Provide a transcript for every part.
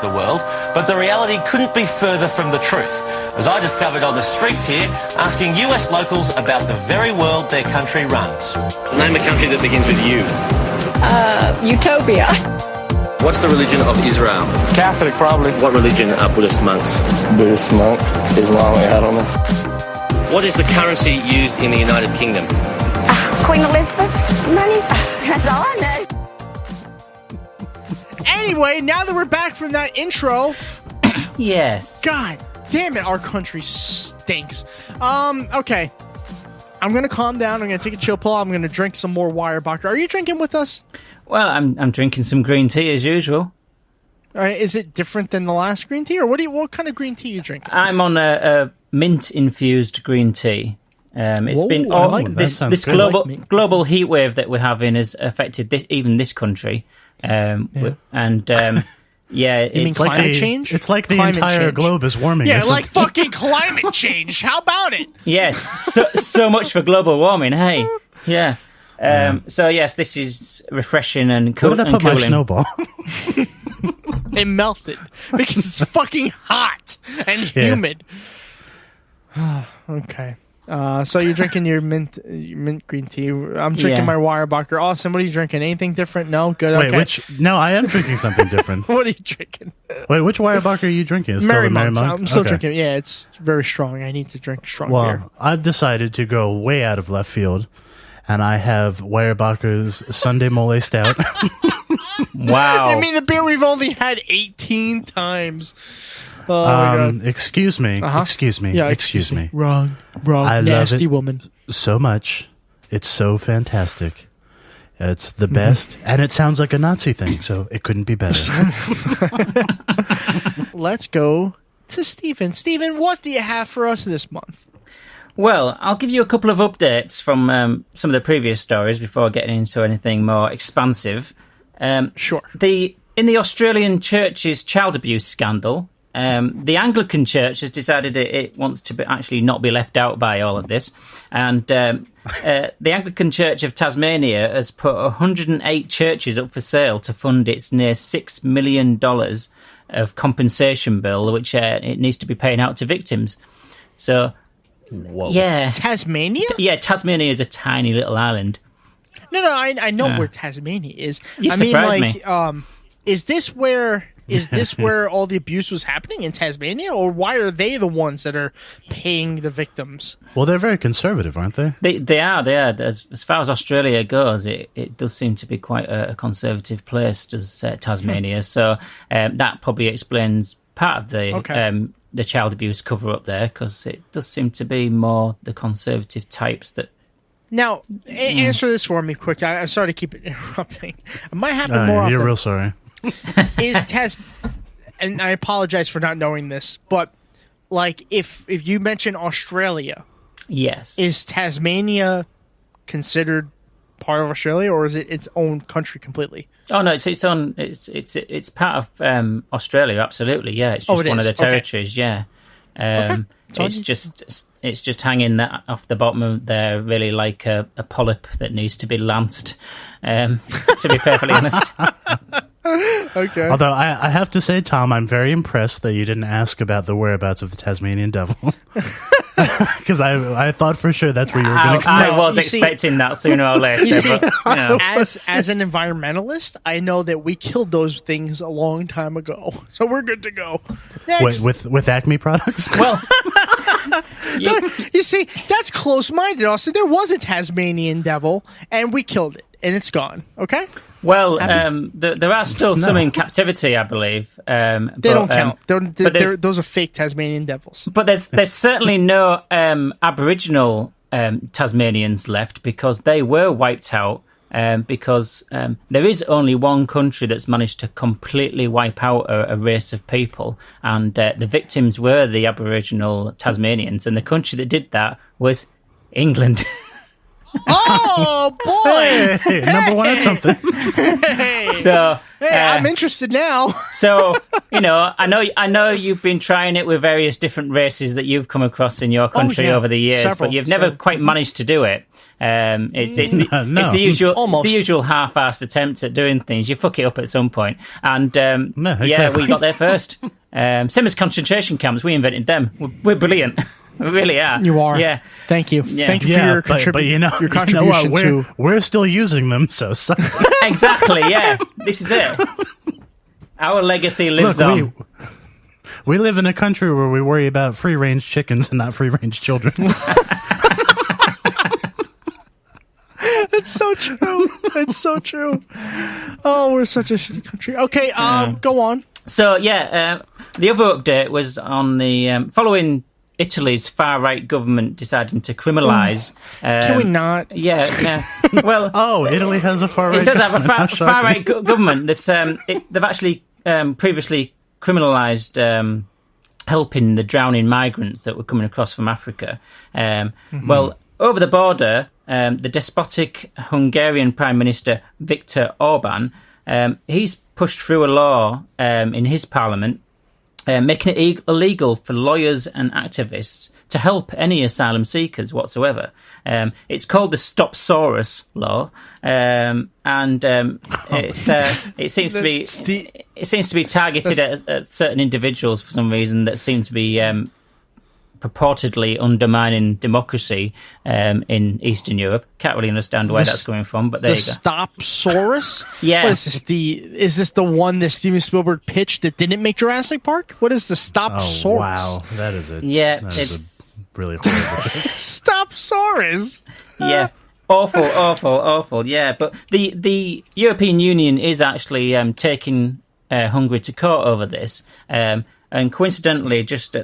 the world, but the reality couldn't be further from the truth, as I discovered on the streets here, asking US locals about the very world their country runs. Name a country that begins with U. Utopia. What's the religion of Israel? Catholic, probably. What religion are Buddhist monks? Buddhist monk, Islamic, I don't know. What is the currency used in the United Kingdom? Queen Elizabeth money. That's all I know. Anyway, now that we're back from that intro, yes. God damn it, our country stinks. Okay. I'm gonna calm down. I'm gonna take a chill pill. I'm gonna drink some more Weyerbacher. Are you drinking with us? Well, I'm drinking some green tea as usual. All right, is it different than the last green tea, or what kind of green tea are you drinking? I'm on a mint-infused green tea. It's been this global heat wave that we're having has affected even this country. Yeah, you mean climate change? It's like the entire globe is warming. Yeah, like fucking climate change. How about it? Yes, so much for global warming. Hey, yeah. So yes, this is refreshing and cool. Where did I put my snowball? It melted because it's fucking hot and humid. Okay. So you're drinking your mint green tea. I'm drinking my Weyerbacher. Awesome. What are you drinking? Anything different? No? Good. Wait, okay. No, I am drinking something different. What are you drinking? Wait, which Weyerbacher are you drinking? Is Mary still the Mary Monk's. Monk? I'm still drinking. Yeah, it's very strong. I need to drink strong beer. Well, I've decided to go way out of left field, and I have Weyerbacher's Sunday Mole Stout. Wow. I mean, the beer we've only had 18 times. Oh, my God. Excuse me. Excuse me. Yeah, excuse me. Wrong. I Nasty love it woman. so much. It's so fantastic. It's the best, and it sounds like a Nazi thing, so it couldn't be better. Let's go to Steven. Steven, what do you have for us this month? Well, I'll give you a couple of updates from some of the previous stories before getting into anything more expansive. Sure. In the Australian Church's child abuse scandal, the Anglican Church has decided it wants to actually not be left out by all of this. And the Anglican Church of Tasmania has put 108 churches up for sale to fund its near $6 million of compensation bill, which it needs to be paying out to victims. So, whoa. Yeah. Tasmania? Yeah, Tasmania is a tiny little island. No, I know where Tasmania is. You surprised me. Is this where all the abuse was happening in Tasmania, or why are they the ones that are paying the victims? Well, they're very conservative, aren't they? They are. As far as Australia goes, it does seem to be quite a conservative place, does Tasmania. So that probably explains part of the child abuse cover-up there, because it does seem to be more the conservative types that... Now, answer this for me quick. I'm sorry to keep interrupting. It might happen more often. You're real sorry. And I apologize for not knowing this, but like if you mention Australia, yes, is Tasmania considered part of Australia, or is it its own country completely? Oh no, it's part of Australia. Absolutely, yeah. It's just one of the territories. Okay. Yeah, it's just hanging off the bottom of there, really like a polyp that needs to be lanced. To be perfectly honest. Okay. Although I have to say, Tom, I'm very impressed that you didn't ask about the whereabouts of the Tasmanian devil. Because I thought for sure that's where you were going to come. I was expecting that sooner or later. As an environmentalist, I know that we killed those things a long time ago. So we're good to go. Next. Wait, with Acme products? Well... You see, that's close-minded, Austin. There was a Tasmanian devil, and we killed it, and it's gone. Okay? Well, there are still some in captivity, I believe. They don't count. Those are fake Tasmanian devils. But there's certainly no Aboriginal Tasmanians left, because they were wiped out. Because there is only one country that's managed to completely wipe out a race of people, and the victims were the Aboriginal Tasmanians, and the country that did that was England. Oh boy! Hey, number one at something. So, I'm interested now. so I know you've been trying it with various different races that you've come across in your country over the years, Several. but you've never quite managed to do it. It's the usual half-assed attempt at doing things. You fuck it up at some point, and exactly. we got there first. Same as concentration camps, we invented them. We're brilliant. We really are. You are. Yeah. Thank you. Yeah. Thank you for your, your contribution to. We're still using them, so Exactly. Yeah. This is it. Our legacy lives on. We live in a country where we worry about free-range chickens and not free-range children. It's so true. It's so true. Oh, we're such a shitty country. Okay, go on. So, the other update was on the following Italy's far-right government deciding to criminalise... Can we not? Yeah. Well... Italy has a far-right It does have a government. far-right government. They've actually previously criminalised helping the drowning migrants that were coming across from Africa. Well, over the border, the despotic Hungarian Prime Minister Viktor Orban, he's pushed through a law in his parliament making it illegal for lawyers and activists to help any asylum seekers whatsoever. It's called the Stop Soros law, it seems to be targeted at certain individuals for some reason that seem to be purportedly undermining democracy in Eastern Europe. Can't really understand where that's coming from, but there you go. Stop Soros? Yeah. What is this? Is this the one that Steven Spielberg pitched that didn't make Jurassic Park? What is the Stop Soros? Wow, that is it. Yeah, it's really horrible. Stop Soros. Yeah. Awful. Yeah, but the European Union is actually taking Hungary to court over this. And coincidentally, just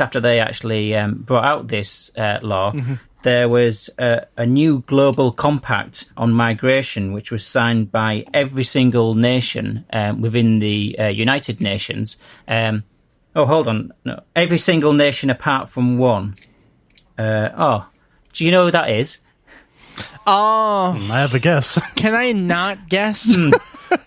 after they actually brought out this law, there was a new global compact on migration, which was signed by every single nation within the United Nations. Hold on. No, every single nation apart from one. Do you know who that is? I have a guess. Can I not guess?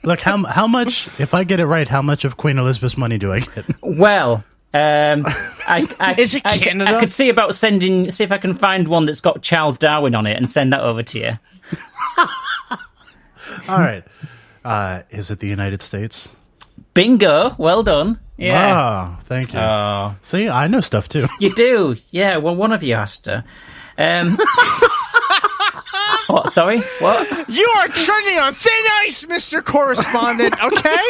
Look, how much, if I get it right, how much of Queen Elizabeth's money do I get? Well, Is it Canada? I could see about see if I can find one that's got Charles Darwin on it and send that over to you. All right. Is it the United States? Bingo. Well done. Yeah. Oh, thank you. See, I know stuff too. You do. Yeah, well, one of you has to. What? Sorry? What? You are treading on thin ice, Mr. Correspondent, okay?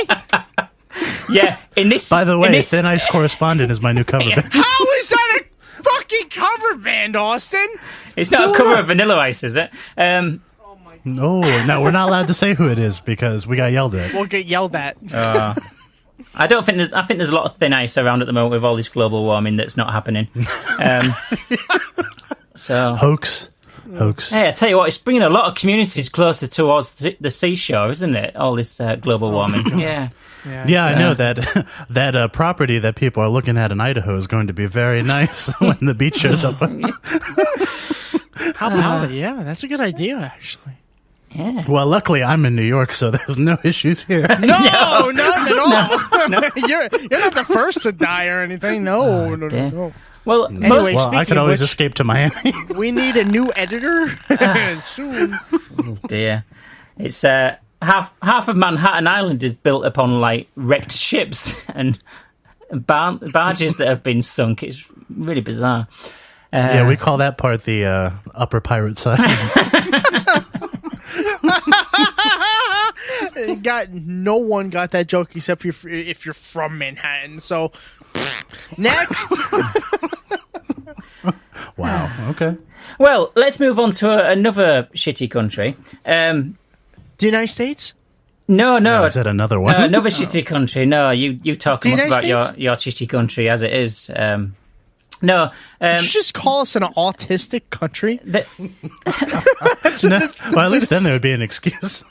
Yeah, in this... By the way, Thin Ice Correspondent is my new cover band. How is that a fucking cover band, Austin? It's not a cover of Vanilla Ice, is it? No, we're not allowed to say who it is because we got yelled at. We'll get yelled at. I think there's a lot of thin ice around at the moment with all this global warming that's not happening. So Hoax. Hey, I tell you what, it's bringing a lot of communities closer towards the seashore, isn't it? All this global warming. Yeah. Yeah, I know that property that people are looking at in Idaho is going to be very nice when the beach shows up. How about it? Yeah, that's a good idea, actually. Yeah. Well, luckily I'm in New York, so there's no issues here. No, none at all. No. You're not the first to die or anything. No. Well, Anyway, I could always escape to Miami. We need a new editor soon. Oh dear. It's half of Manhattan Island is built upon like wrecked ships and barges that have been sunk. It's really bizarre. Yeah, we call that part the upper pirate side. No one got that joke except if you're from Manhattan. So next. Wow. Okay. Well, let's move on to another shitty country. The United States? No. Is that another one? Another shitty country. No, you talk about your shitty country as it is. No, Did you just call us an autistic country? the Well, at least then there would be an excuse.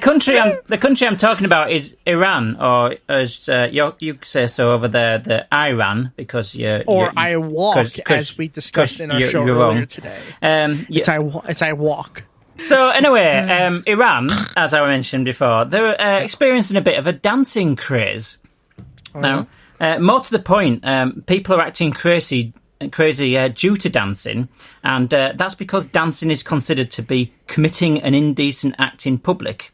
country I'm talking about is Iran, or as you say so over there, the Iran, because I walk, 'cause as we discussed in our show you're earlier wrong. today. It's I walk. So anyway, Iran, as I mentioned before, they're experiencing a bit of a dancing craze. Now, more to the point, people are acting crazy due to dancing, and that's because dancing is considered to be committing an indecent act in public,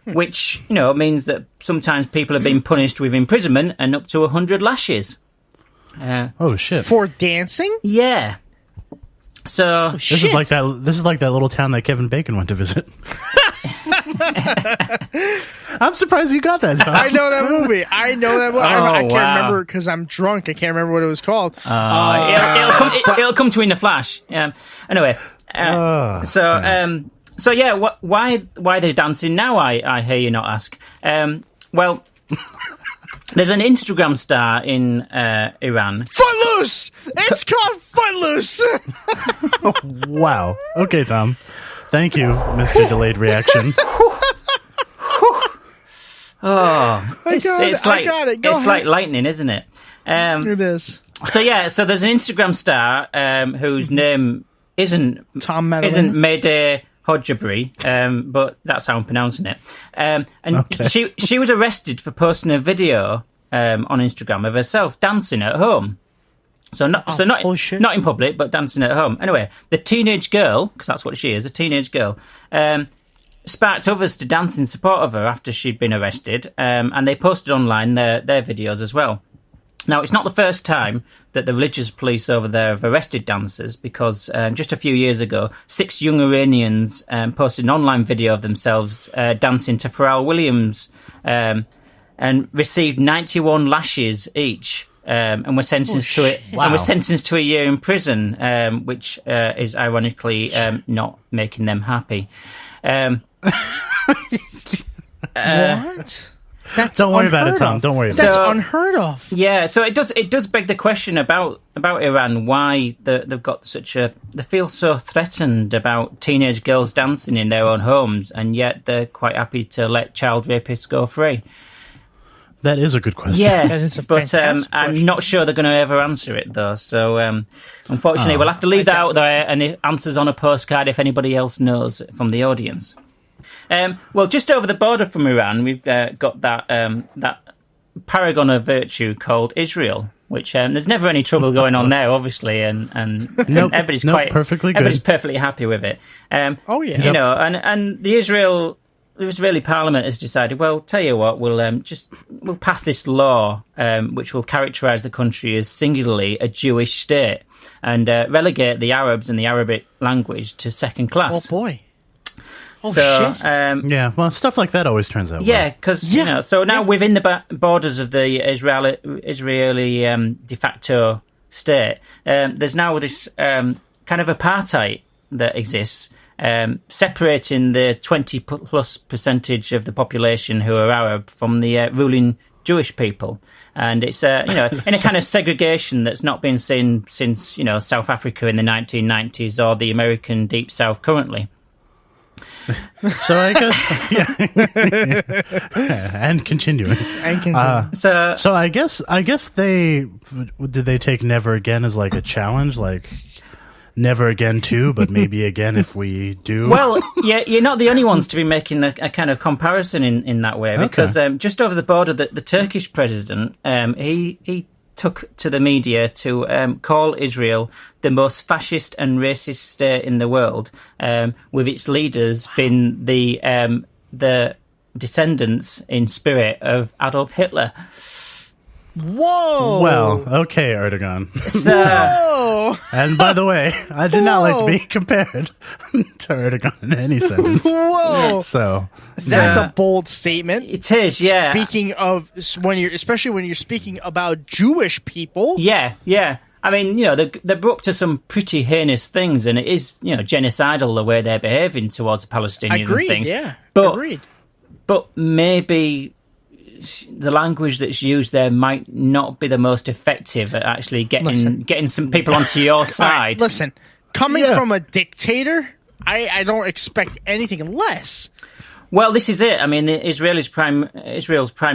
which means that sometimes people are being punished with imprisonment and up to 100 lashes. Oh shit! For dancing? Yeah. So This is like that. This is like that little town that Kevin Bacon went to visit. I'm surprised you got that, Tom. I know that movie. I can't remember because I'm drunk. I can't remember what it was called. It'll come to you in a flash. Anyway, so yeah, why they're dancing now? I hear you not ask. Well, there's an Instagram star in Iran. Footloose! It's called Footloose! Wow. Okay, Tom. Thank you, Mr. Delayed Reaction. It's like lightning, isn't it? It is. So there's an Instagram star whose name isn't Tom Medellin. Isn't Mayday Hodjabri, but that's how I'm pronouncing it. And she was arrested for posting a video on Instagram of herself dancing at home. Not in public, but dancing at home. Anyway, the teenage girl, because that's what she is, a teenage girl, sparked others to dance in support of her after she'd been arrested, and they posted online their videos as well. Now, it's not the first time that the religious police over there have arrested dancers, because just a few years ago, 6 young Iranians posted an online video of themselves dancing to Pharrell Williams and received 91 lashes each. And were sentenced to it. Wow. And were sentenced to a year in prison, which is ironically not making them happy. What? Don't worry about it, Tom. Don't worry about it. That's unheard of. Yeah, so it does beg the question about Iran, why they've got they feel so threatened about teenage girls dancing in their own homes, and yet they're quite happy to let child rapists go free. That is a good question. Yeah, that is a but fantastic I'm question. not sure they're going to ever answer it, though. So, unfortunately, we'll have to leave that out there, and it answers on a postcard if anybody else knows from the audience. Well, just over the border from Iran, we've got that paragon of virtue called Israel, which there's never any trouble going on there, obviously, and everybody's perfectly good. Everybody's perfectly happy with it. And the Israeli Parliament has decided, well, tell you what, we'll pass this law which will characterise the country as singularly a Jewish state and relegate the Arabs and the Arabic language to second class. Oh boy! Oh shit! Yeah, well, stuff like that always turns out. Yeah, because so now within the borders of the Israeli de facto state, there's now this kind of apartheid that exists. Separating the 20+ % of the population who are Arab from the ruling Jewish people, and it's in a kind of segregation that's not been seen since South Africa in the 1990s or the American Deep South currently. So I guess, and continuing. So I guess did they take never again as like a challenge, like. Never again too, but maybe again if we do. Well, yeah, you're not the only ones to be making a kind of comparison in that way, because just over the border, the Turkish president, he took to the media to call Israel the most fascist and racist state in the world, with its leaders being the descendants in spirit of Adolf Hitler. Whoa! Well, okay, Erdogan. Whoa! And by the way, I do not like to be compared to Erdogan in any sentence. Whoa! So that's a bold statement. It is, yeah. Speaking of especially when you're speaking about Jewish people. Yeah. I mean, they're up to some pretty heinous things, and it is, genocidal the way they're behaving towards Palestinians and things. Yeah. Agreed. But maybe the language that's used there might not be the most effective at actually getting some people onto your side. Right, listen, coming from a dictator, I don't expect anything less. Well, this is it. I mean, Israel's prime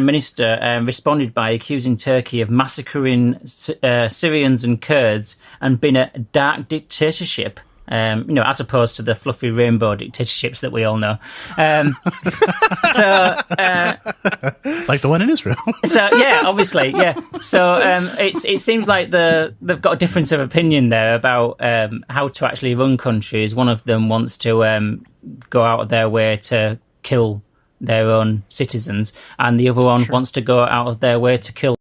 minister responded by accusing Turkey of massacring Syrians and Kurds and being a dark dictatorship. As opposed to the fluffy rainbow dictatorships that we all know. Like the one in Israel. So, yeah, obviously, yeah. So it seems like they've got a difference of opinion there about how to actually run countries. One of them wants to go out of their way to kill their own citizens, and the other one wants to go out of their way to kill